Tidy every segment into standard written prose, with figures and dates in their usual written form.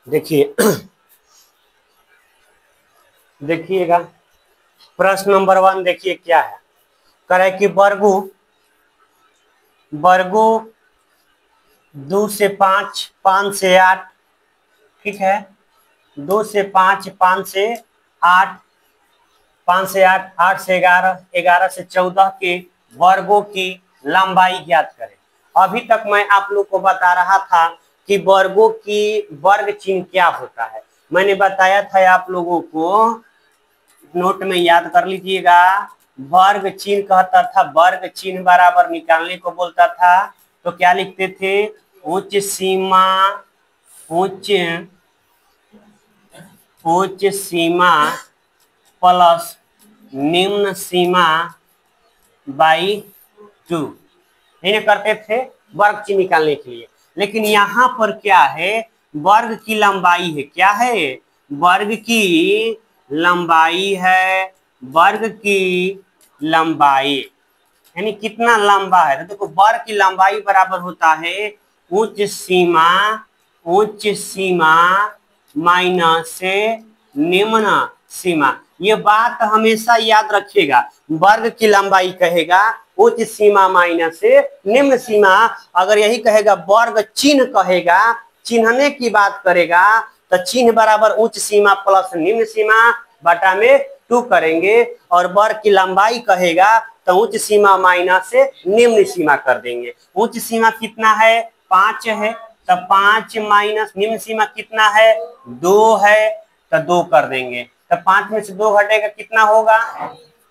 देखिए देखिएगा, प्रश्न नंबर 1 देखिए क्या है। कह रहा है कि वर्गो वर्गो 2 से 5, 5 से 8, ठीक है। 2 से 5, 5 से 8, 5 से 8, 8 से 11, 11 से 14 के वर्गों की लंबाई ज्ञात करें। अभी तक मैं आप लोग को बता रहा था कि वर्गों की वर्ग चिन्ह क्या होता है। मैंने बताया था आप लोगों को, नोट में याद कर लीजिएगा। वर्ग चिन्ह कहता था, वर्ग चिन्ह बराबर निकालने को बोलता था तो क्या लिखते थे? उच्च सीमा, उच्च उच्च सीमा प्लस निम्न सीमा बाई 2, नहीं करते थे वर्ग चिन्ह निकालने के लिए। लेकिन यहाँ पर क्या है? वर्ग की लंबाई है। क्या है? वर्ग की लंबाई है। वर्ग की लंबाई यानी कितना लंबा है। तो देखो, वर्ग की लंबाई बराबर होता है उच्च सीमा माइनस निम्न सीमा। ये बात हमेशा याद रखिएगा। वर्ग की लंबाई कहेगा उच्च सीमा माइनस निम्न सीमा। अगर यही कहेगा वर्ग चिन्ह कहेगा, चिन्हने की बात करेगा, तो चिन्ह बराबर उच्च सीमा प्लस निम्न सीमा बटा में 2 करेंगे। और वर्ग की लंबाई कहेगा तो उच्च सीमा माइनस निम्न सीमा कर देंगे। उच्च सीमा कितना है? 5 है, तो 5 माइनस निम्न सीमा कितना है? 2 है, तो 2 कर देंगे। तो 5 में से 2 घटेगा, कितना होगा?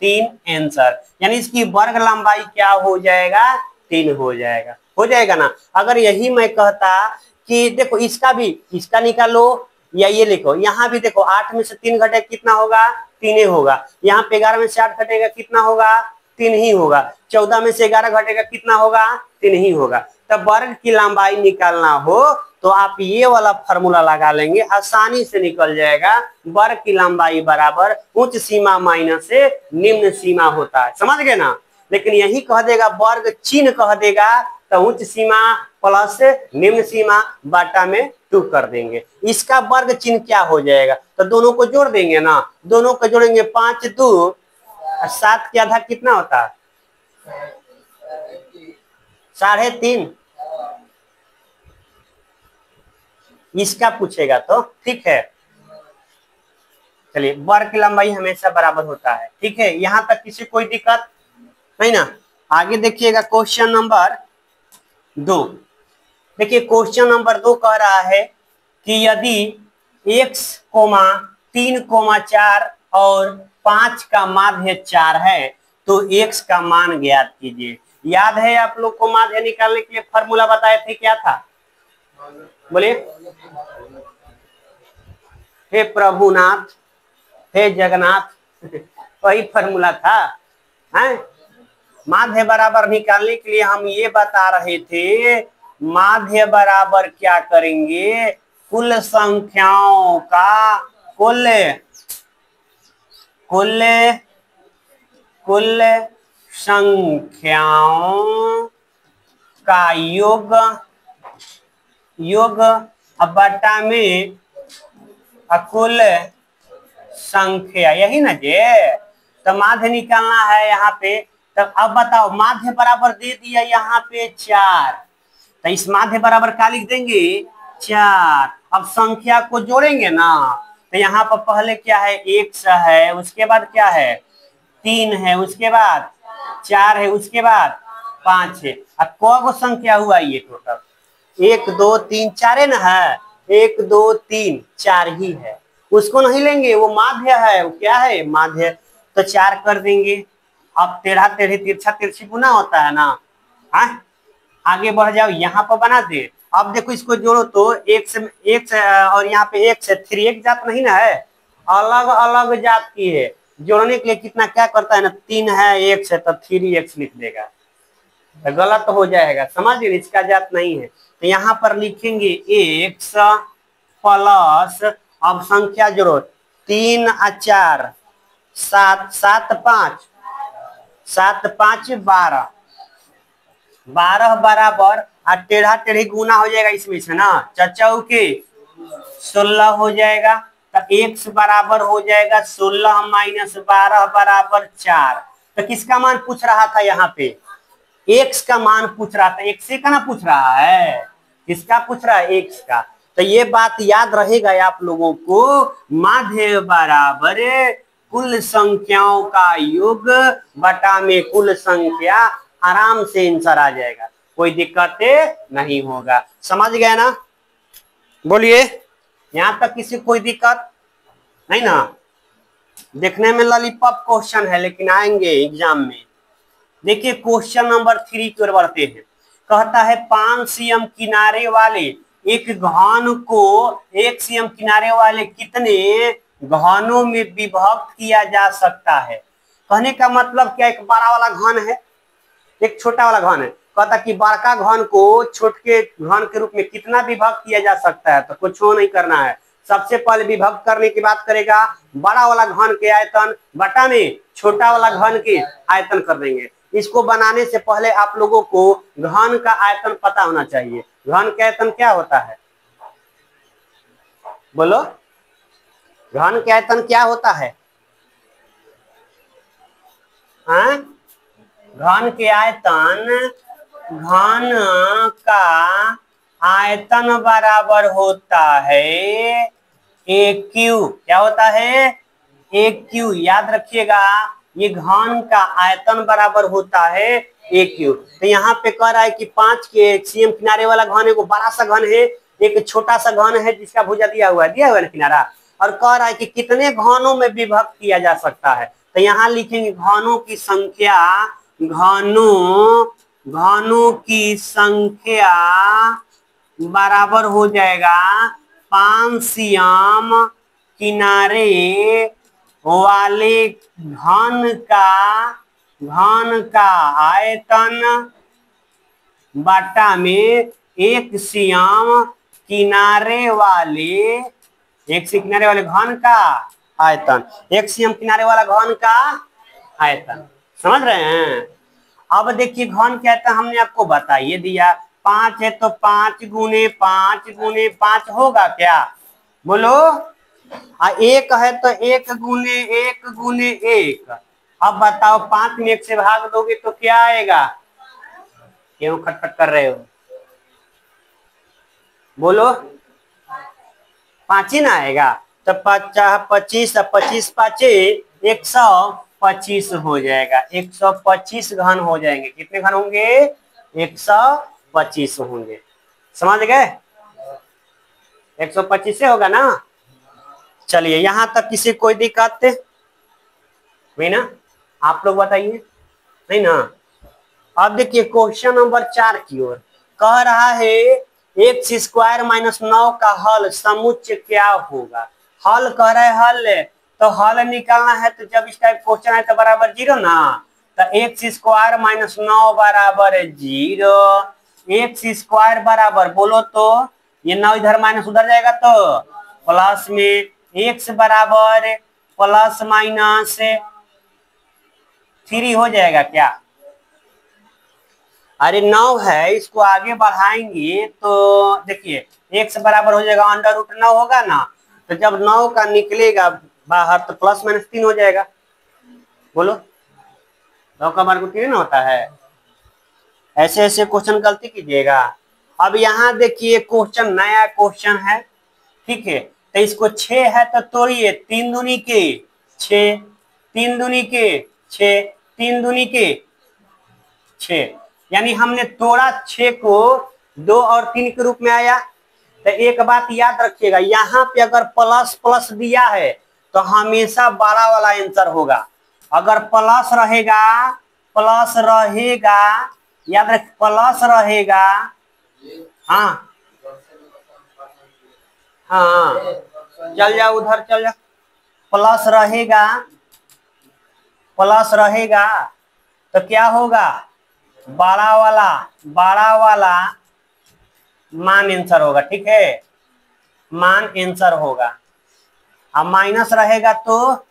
3 आंसर। यानी इसकी वर्ग लंबाई क्या हो जाएगा? 3 हो जाएगा। हो जाएगा ना। अगर यही मैं कहता कि देखो इसका भी, इसका निकालो या ये लिखो, यहाँ भी देखो 8 में से 3 घटेगा, कितना होगा? 3 होगा। यहाँ पे 11 में से 8 घटेगा, कितना होगा? 3 ही होगा। 14 में से 11 घटेगा, कितना होगा? 3 ही होगा। तब वर्ग की लंबाई निकालना हो तो आप ये वाला फॉर्मूला लगा लेंगे, आसानी से निकल जाएगा। वर्ग की लंबाई बराबर उच्च सीमा माइनस से निम्न सीमा होता है। समझ गए ना। लेकिन यही कह देगा, वर्ग चिन्ह कह देगा तो उच्च सीमा प्लस निम्न सीमा बाटा में 2 कर देंगे। इसका वर्ग चिन्ह क्या हो जाएगा? तो दोनों को जोड़ देंगे ना। दोनों को जोड़ेंगे, 5 2 7 के आधा कितना होता है? 3.5। इसका पूछेगा तो ठीक है। चलिए, वर्ग की लंबाई हमेशा बराबर होता है, ठीक है। यहां तक किसी कोई दिक्कत नहीं ना। आगे देखिएगा, क्वेश्चन नंबर 2। देखिए, क्वेश्चन नंबर 2 कह रहा है कि यदि x, 3, 4 और 5 का माध्य 4 है तो x का मान ज्ञात कीजिए। याद है आप लोग को माध्य निकालने के लिए फॉर्मूला बताए थे, क्या था? बोलिए। हे प्रभुनाथ, हे जगन्नाथ वही फॉर्मूला था। हैं? माध्य बराबर निकालने के लिए हम ये बता रहे थे, माध्य बराबर क्या करेंगे? कुल संख्याओं का कुल कुल कुल संख्याओं का योग बटा में कुल संख्या, यही ना जे। तो माध्य निकालना है यहाँ पे। तब अब बताओ, माध्य बराबर दे दिया यहाँ पे 4, तो इस माध्य बराबर क्या लिख देंगे? 4। अब संख्या को जोड़ेंगे ना, तो यहाँ पर पहले क्या है? x है, उसके बाद क्या है? 3 है, उसके बाद 4 है, उसके बाद 5 है। अब कौन संख्या हुआ ये टोटल? 1 2 3 4 है ना। है 1 2 3 4 ही है। उसको नहीं लेंगे, वो माध्य है। वो क्या है? माध्य। तो 4 कर देंगे। अब टेढ़ा टेढ़ी तिरछा तिरछी गुना होता है ना। हाँ, आगे बढ़ जाओ, यहाँ पर बना दे। अब देखो, इसको जोड़ो तो एक से और यहाँ पे एक से 3 एक जात नहीं ना है, अलग अलग जात की है। जोड़ने के लिए कितना क्या करता है ना, 3 है एक से तो 3x लिख देगा, तो गलत हो जाएगा। समझिए, इसका जात नहीं है। तो यहाँ पर लिखेंगे x प्लस, अब संख्या जोड़ो, 3 और 4 7, 7 5 7 5 12, 12 बराबर टेढ़ा टेढ़ी गुना हो जाएगा इसमें से ना, चौके 16 हो जाएगा। तो x बराबर हो जाएगा 16 माइनस 12 बराबर 4। तो किसका मान पूछ रहा था यहाँ पे? x का मान पूछ रहा था। x का ना पूछ रहा है, किसका पूछ रहा है? x का। तो ये बात याद रहेगा आप लोगों को, माध्य बराबर कुल संख्याओं का योग बटा में कुल संख्या, आराम से आंसर आ जाएगा, कोई दिक्कत नहीं होगा। समझ गए ना? बोलिए, यहां तक किसी कोई दिक्कत नहीं ना? देखने में लॉलीपॉप क्वेश्चन है लेकिन आएंगे एग्जाम में। देखिए क्वेश्चन नंबर 3 की ओर बढ़ते हैं। कहता है 5 cm किनारे वाले एक घन को 1 cm किनारे वाले कितने घनों में विभक्त किया जा सकता है? कहने का मतलब क्या, एक बड़ा वाला घन है, एक छोटा वाला घन है। कहता कि बड़का घन को छोटे घन के रूप में कितना विभक्त किया जा सकता है? तो कुछ नहीं करना है, सबसे पहले विभक्त करने की बात करेगा, बड़ा वाला घन के आयतन बटा में छोटा वाला घन के आयतन कर देंगे। इसको बनाने से पहले आप लोगों को घन का आयतन पता होना चाहिए। घन का आयतन क्या होता है? बोलो, घन का आयतन क्या होता है? हाँ? घन के आयतन, घन का आयतन बराबर होता है ए क्यू। क्या होता है? ए क्यू। याद रखिएगा, ये घन का आयतन बराबर होता है ए क्यू। तो यहाँ पे कह रहा है कि 5 के cm किनारे वाला घन, एक बड़ा सा घन है, एक छोटा सा घन है जिसका भुजा दिया हुआ है ना किनारा, और कह रहा है कि कितने घनों में विभक्त किया जा सकता है। तो यहाँ लिखेंगे घनों की संख्या, घनों की संख्या बराबर हो जाएगा 5 cm किनारे वाले घन का आयतन बटा में 1 cm किनारे वाले घन का आयतन, 1 cm किनारे वाला घन का आयतन। समझ रहे हैं? अब देखिए घन क्या है, हमने आपको बताइए दिया, 5 है तो 5 गुने 5 गुने 5 होगा क्या? बोलो। एक है तो 1 गुने 1 गुने 1। अब बताओ 5 में 1 से भाग दोगे तो क्या आएगा? क्यों खटखट कर रहे हो? बोलो, 5 ही ना आएगा। तो 25 25 पाँचे 125 हो जाएगा, 125 घन हो जाएंगे। कितने घन होंगे? 125 होंगे। समझ गए? 125 से होगा ना? चलिए, यहां तक किसी कोई दिक्कत नहीं ना? आप लोग बताइए, नहीं ना? अब देखिए क्वेश्चन नंबर 4 की ओर। कह रहा है एक्स स्क्वायर माइनस 9 का हल समुच्चय क्या होगा? हल कह रहा है, हल तो हल निकालना है, तो जब इस टाइप क्वेश्चन है तो बराबर 0 ना। तो एक्स स्क्वायर माइनस 9 बराबर 0। एक्स स्क्वायर बराबर, बोलो तो ये 9 इधर माइनस उधर जाएगा तो प्लस में एक्स बराबर प्लस माइनस 3 हो जाएगा क्या? अरे 9 है, इसको आगे बढ़ाएंगे तो देखिए x बराबर हो जाएगा अंडर रूट 9 होगा ना। तो जब 9 का निकलेगा बाहर तो प्लस माइनस 3 हो जाएगा। बोलो, 9 का मान 3 ना होता है? ऐसे ऐसे क्वेश्चन गलती कीजिएगा। अब यहाँ देखिए क्वेश्चन, नया क्वेश्चन है, ठीक है? तो इसको 6 है तो तोड़िए, 3 दूनी के 6, 3 दूनी के 6, 3 दूनी के 6, यानी हमने तोड़ा 6 को 2 और 3 के रूप में आया। तो एक बात याद रखिएगा, यहाँ पे अगर प्लस प्लस दिया है तो हमेशा बड़ा वाला आंसर होगा। अगर प्लस रहेगा, याद रख प्लस रहेगा। हाँ हाँ, चल जाओ उधर, चल जाओ। प्लस रहेगा तो क्या होगा? बड़ा वाला मान आंसर होगा, ठीक है? मान आंसर होगा। अब माइनस रहेगा तो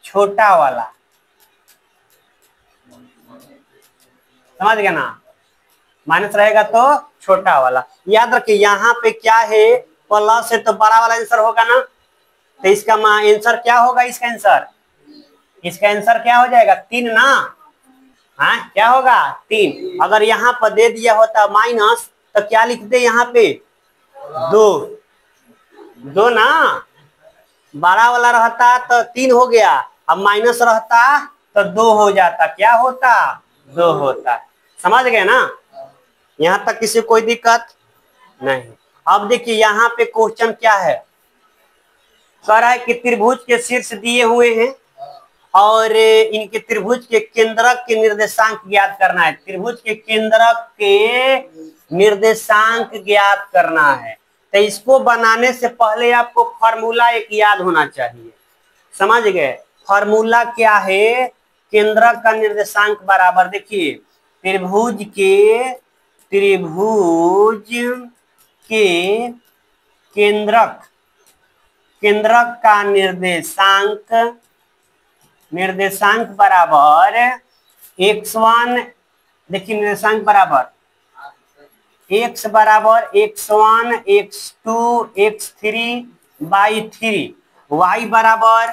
छोटा वाला। समझ गया ना? माइनस रहेगा तो छोटा वाला। याद रखिए यहाँ पे क्या है, प्लस है तो बड़ा वाला आंसर होगा ना, तो इसका आंसर क्या होगा, इसका आंसर क्या हो जाएगा, 3 ना। हाँ क्या होगा 3। अगर यहाँ पर दे दिया होता माइनस तो क्या लिखते यहाँ पे 2, 2 ना, बड़ा वाला रहता तो 3 हो गया, अब माइनस रहता तो 2 हो जाता, क्या होता 2 होता। समझ गए ना, यहाँ तक किसी कोई दिक्कत नहीं। अब देखिए यहाँ पे क्वेश्चन क्या है, कह रहा है कि त्रिभुज के शीर्ष दिए हुए हैं और इनके त्रिभुज के केंद्रक के निर्देशांक ज्ञात करना है। त्रिभुज के केंद्रक के निर्देशांक ज्ञात करना है, तो इसको बनाने से पहले आपको फॉर्मूला एक याद होना चाहिए। समझ गए, फॉर्मूला क्या है, केंद्रक का निर्देशांक बराबर, देखिए त्रिभुज के केंद्रक का निर्देशांक बराबर x1, देखिए निर्देशांक बराबर x बराबर x1 x2 x3 by 3, y बराबर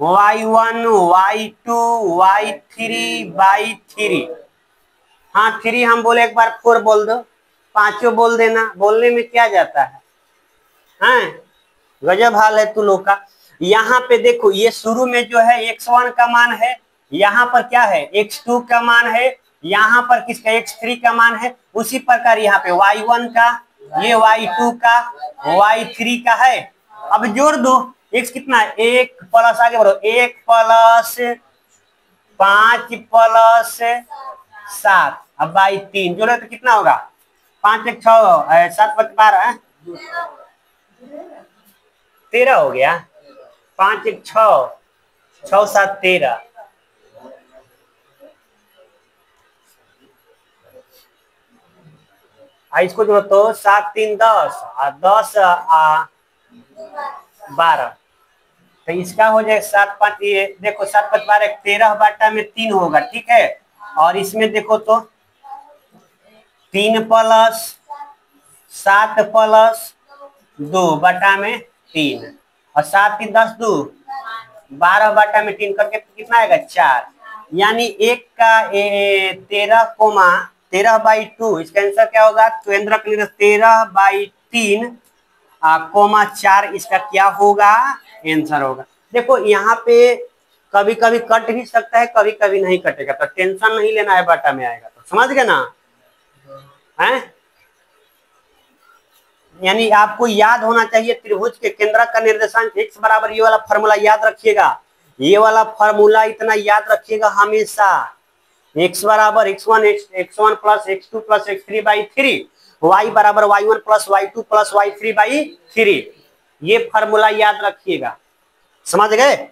y1 y2 y3 बाई 3। हाँ 3 हम बोले एक बार 4 बोल दो, पांचों बोल देना, बोलने में क्या जाता है, हैं गजब हाल है तू लोग का। यहाँ पे देखो ये शुरू में जो है x1 का मान है, यहाँ पर क्या है x2 का मान है, यहाँ पर किसका x3 का मान है, उसी प्रकार यहाँ पे y1 का, ये y2 का, y3 का है। अब जोड़ दो, x कितना है 1 प्लस, आगे बढ़ो 1 प्लस 5 प्लस 7, अब बाई 3 जोड़े तो कितना होगा 5 1 6 7 5 12 13 हो गया, 5 1 6 6 7 13। इसको जोड़ो तो 7 3 10 और 10 12, तो इसका हो जाए 7 5, ये देखो 7 5 12 13 बटा में 3 होगा, ठीक है। और इसमें देखो तो 3 प्लस 7 प्लस 2 बटा में 3 और 7 3 10 2 12 बटा में 3 करके कितना आएगा 4, यानी 1 का 13 बाई 2, इसका आंसर क्या होगा, केंद्रक 13 बाई 3 कोमा 4, इसका क्या होगा आंसर होगा। देखो यहाँ पे कभी कभी कट भी सकता है, कभी कभी नहीं कटेगा, तो टेंशन नहीं लेना है, बटा में आएगा तो, समझ गए ना है। यानी आपको याद होना चाहिए त्रिभुज के केंद्रक का निर्देशांक x बराबर, ये वाला फॉर्मूला याद रखिएगा, ये वाला फॉर्मूला इतना याद रखिएगा हमेशा, x बराबर x1 plus x2 plus x3 by 3, y बराबर y1 plus y2 plus y3 by 3, ये फॉर्मूला याद रखिएगा, समझ गए।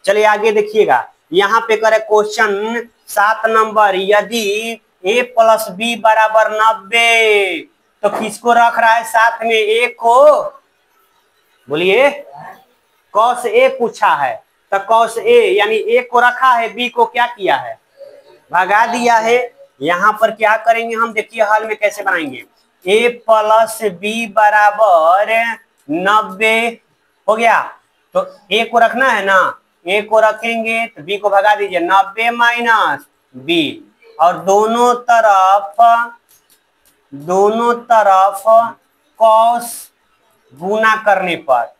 चलिए आगे देखिएगा, यहाँ पे करे क्वेश्चन 7 नंबर, यदि a प्लस बी बराबर 90, तो किसको रख रहा है साथ में, a को, बोलिए cos a पूछा है, तो cos a यानी a को रखा है, b को क्या किया है भगा दिया है। यहाँ पर क्या करेंगे हम, देखिए हल में कैसे बनाएंगे, a प्लस बी बराबर 90 हो गया, तो a को रखना है ना, a को रखेंगे तो b को भगा दीजिए, 90 माइनस b, और दोनों तरफ cos गुना करने पर,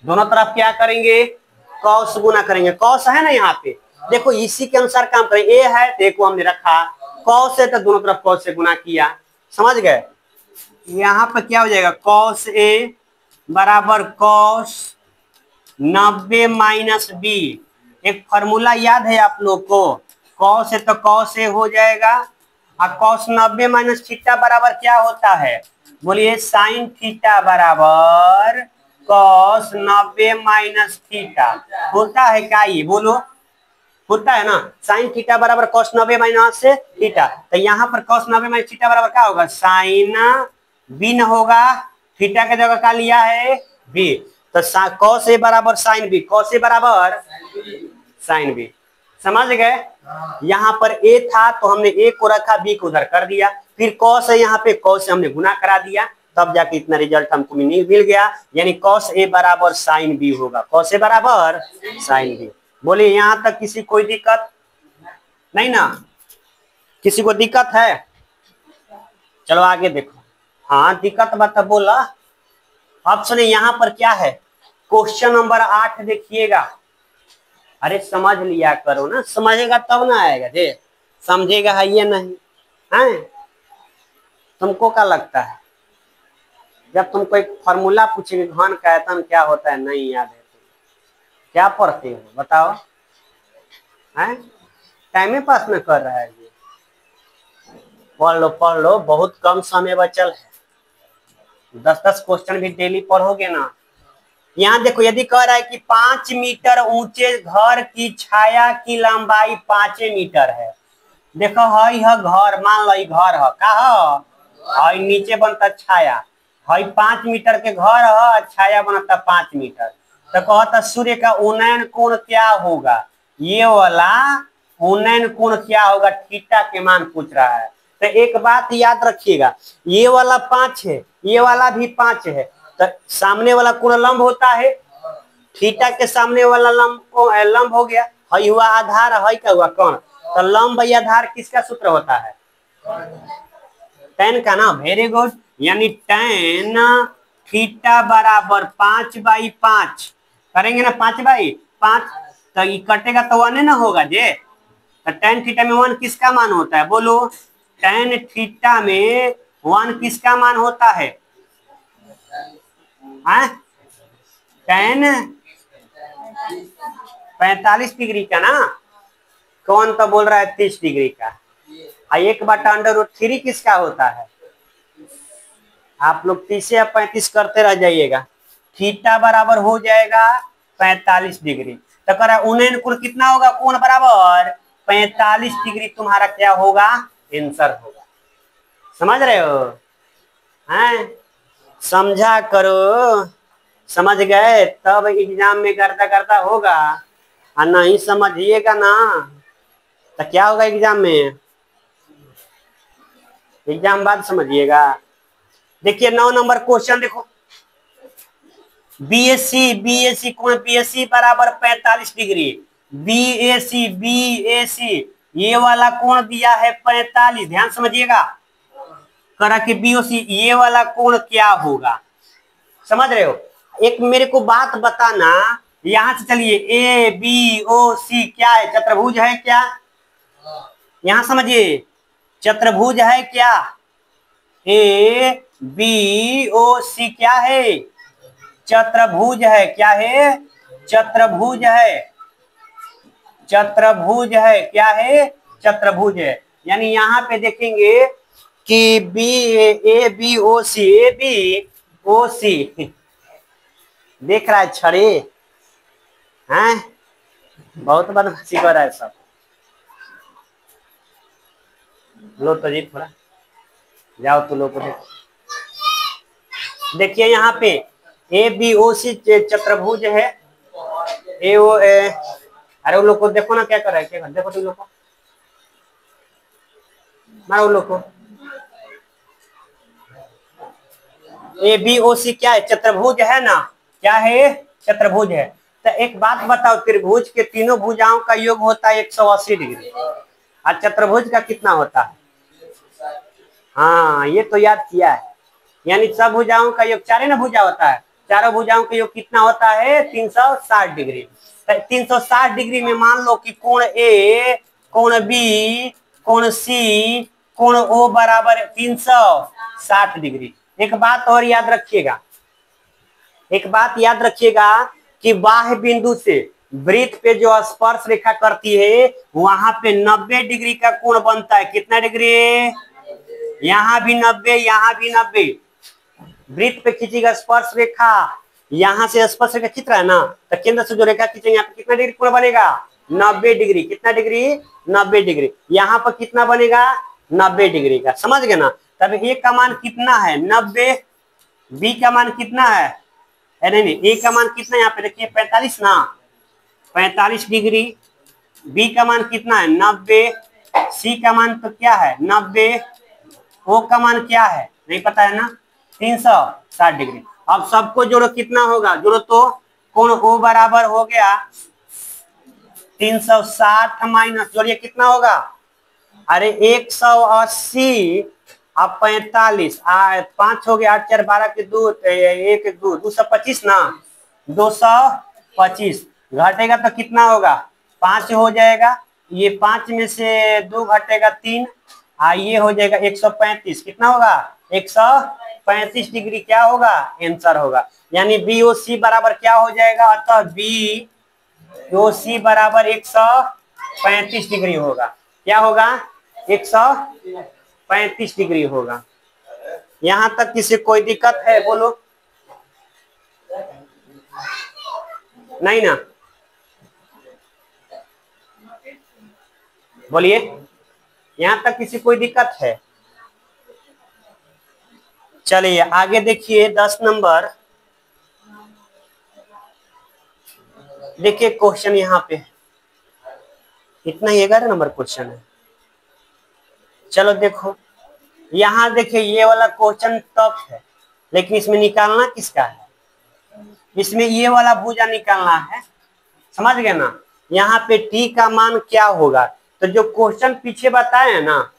दोनों तरफ क्या करेंगे cos गुना करेंगे, cos है ना यहाँ पे, देखो इसी के अनुसार काम करें, a है तो a को हमने रखा, cos है तो दोनों तरफ cos से गुना किया, समझ गए। यहाँ पर क्या हो जाएगा, cos a बराबर cos 90 माइनस b, एक फॉर्मूला याद है आप लोग को, cos है तो cos a हो जाएगा, और cos 90 माइनस थीटा बराबर क्या होता है, बोलिए sin थीटा बराबर cos 90 माइनस थीटा होता है क्या, ये बोलो होता है ना, sin थीटा बराबर cos 90 माइनस थीटा, तो यहाँ पर cos 90 माइनस थीटा बराबर क्या होगा, sin b न होगा, थीटा के जगह क्या लिया है b, तो cos a बराबर sin b, cos a बराबर sin b, समझ गए। यहाँ पर ए था तो हमने ए को रखा, बी को उधर कर दिया, फिर कॉस है यहाँ पे, कॉस से हमने गुना करा दिया, तब जाके इतना रिजल्ट हमको मिल गया। यानी कॉस ए बराबर साइन बी होगा, कॉस ए बराबर साइन बी। बोलिए यहाँ तक किसी कोई दिक्कत नहीं ना, किसी को दिक्कत है? चलो आगे देखो। हाँ दिक्कत बता बोला। ऑप्शन यहाँ पर क्या है, क्वेश्चन नंबर 8 देखिएगा। अरे समझ लिया करो ना, समझेगा तब ना आएगा जे, समझेगा है ये नहीं है। तुमको क्या लगता है जब तुमको एक फॉर्मूला पूछेंगे घन का आयतन क्या होता है, नहीं याद है तो क्या पढ़ते हो बताओ? हैं टाइम में पास में कर रहा है ये, पढ़ लो, बहुत कम समय बचल है, 10-10 क्वेश्चन भी डेली पढ़ोगे ना। यहाँ देखो यदि कह रहा है कि 5 मीटर ऊंचे घर की छाया की लंबाई 5 मीटर है। देखो हई है घर, मान लो घर है का है, नीचे बनता छाया, हई 5 मीटर के घर है, छाया बनता 5 मीटर। तो कहता सूर्य का उन्नयन कोण क्या होगा, ये वाला उन्नयन कोण क्या होगा, थीटा के मान पूछ रहा है। तो एक बात याद रखिएगा, ये वाला 5 है, ये वाला भी 5 है, तो सामने वाला कोण लंब होता है, थीटा के सामने वाला लंब हो गया, हई हुआ आधार, हई का हुआ कोण, तो लंब या आधार किसका सूत्र होता है, tan का ना। Very good. यानी tan थीटा बराबर 5/5 करेंगे ना, 5/5, तो ये कटेगा तो 1 ना होगा जे, तो tan थीटा में 1 किसका मान होता है बोलो, tan थीटा में 1 किसका मान होता है, tan 45 डिग्री का ना, कौन तो बोल रहा है 30 डिग्री का। 1/√3 किसका होता है, आप लोग 30 या 35 करते रह जाइएगा, थीटा बराबर हो जाएगा 45 डिग्री। तो कह रहा उन्नयन कोण कितना होगा, कोण बराबर 45 डिग्री तुम्हारा क्या होगा, आंसर होगा। समझ रहे हो हैं, समझा करो, समझ गए तब एग्जाम में करता करता होगा, और नहीं समझिएगा ना तो क्या होगा एग्जाम में, एग्जाम बाद समझिएगा। देखिए 9 नंबर क्वेश्चन देखो, बीएसी कोण बीएसी बराबर 45 डिग्री, बीएसी ये वाला कोण दिया है 45, ध्यान समझिएगा, करा कि बीओसी ये वाला कोण क्या होगा, समझ रहे हो। एक मेरे को बात बताना, यहां से चलिए ए बी ओ सी क्या है, चतुर्भुज है क्या, यहां समझिए चतुर्भुज है क्या, ए बी ओ सी क्या है, चतुर्भुज है, क्या है, चतुर्भुज है, चतुर्भुज है, क्या है, चतुर्भुज है। यानी यहाँ पे देखेंगे कि ए बी ओ सी देख रहा है छड़े हैं, बहुत बदमाशी कर रहा है सब, लो तो जी थोड़ा जाओ तो लो को देखो। देखिए यहाँ पे ए बी ओ सी चतुर्भुज है, अरे वो लोग को देखो ना क्या कर रहा है, क्या देखो तुम लोग को, मारो लोग को। ए बी ओ सी क्या है, चतुर्भुज है ना, क्या है, चतुर्भुज है। तो एक बात बताओ, त्रिभुज के तीनों भुजाओं का योग होता है 180 डिग्री, और चतुर्भुज का कितना होता है, हाँ ये तो याद किया है। यानी सब भुजाओं का योग, चारे ना भुजा होता है, चारों भुजाओं का योग कितना होता है 360 डिग्री। तो 360 डिग्री में मान लो कि कोण ए, कोण बी, कोण सी, कोण ओ बराबर 360 डिग्री। एक बात और याद रखिएगा, एक बात याद रखिएगा कि बाह्य बिंदु से वृत्त पे जो स्पर्श रेखा करती है वहां पे 90 डिग्री का कोण बनता है, कितना डिग्री, यहाँ भी 90, यहाँ भी 90, वृत्त पे खींचेगा स्पर्श रेखा, यहाँ से स्पर्श रेखा खींच रहा है ना, तो केंद्र से जो रेखा खींचेंगे यहाँ पे कितना डिग्री कोण बनेगा, 90 डिग्री, कितना डिग्री, 90 डिग्री। यहाँ पर कितना बनेगा, 90 डिग्री का, समझ गए ना। तब ए का मान कितना है 90, बी का मान कितना है, नहीं ए का मान कितना, यहाँ पे देखिए 45 ना, 45 डिग्री, बी का मान कितना है 90, सी का मान तो क्या है 90, ओ का मान क्या है नहीं पता है ना 360 डिग्री। अब सबको जोड़ो कितना होगा, जोड़ो तो कोण ओ बराबर हो गया 360 माइनस जोड़िए कितना होगा, अरे 180 अब 45 पांच हो गया 8 4 12 के 2 1 2 225 ना 225 घटेगा तो कितना होगा 5 हो जाएगा, ये 5 में से 2 घटेगा 3 ये हो जाएगा 135 कितना होगा 135 डिग्री क्या होगा आंसर होगा। यानी बी ओ सी बराबर क्या हो जाएगा, अतः बी ओ सी बराबर 135 डिग्री होगा। क्या होगा 135 डिग्री होगा। यहां तक किसी कोई दिक्कत है बोलो, नहीं ना बोलिए, यहां तक किसी कोई दिक्कत है। चलिए आगे देखिए 10 नंबर, देखिए क्वेश्चन यहाँ पे इतना ही 11 नंबर क्वेश्चन है। चलो देखो यहाँ देखिए ये वाला क्वेश्चन टफ है, लेकिन इसमें निकालना किसका है, इसमें ये वाला भुजा निकालना है, समझ गए ना। यहाँ पे टी का मान क्या होगा, तो जो क्वेश्चन पीछे बताए हैं ना,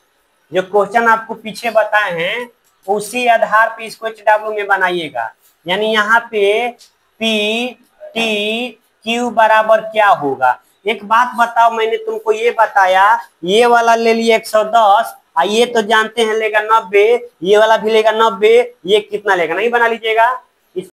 जो क्वेश्चन आपको पीछे बताए हैं उसी आधार पे इसको HW में बनाइएगा। यानी यहाँ पे पी टी क्यू बराबर क्या होगा। एक बात बताओ, मैंने तुमको ये बताया ये वाला ले लिए 110 ये तो जानते हैं लेगा 90, ये वाला भी लेगा 90, ये कितना लेगा नहीं बना लीजिएगा।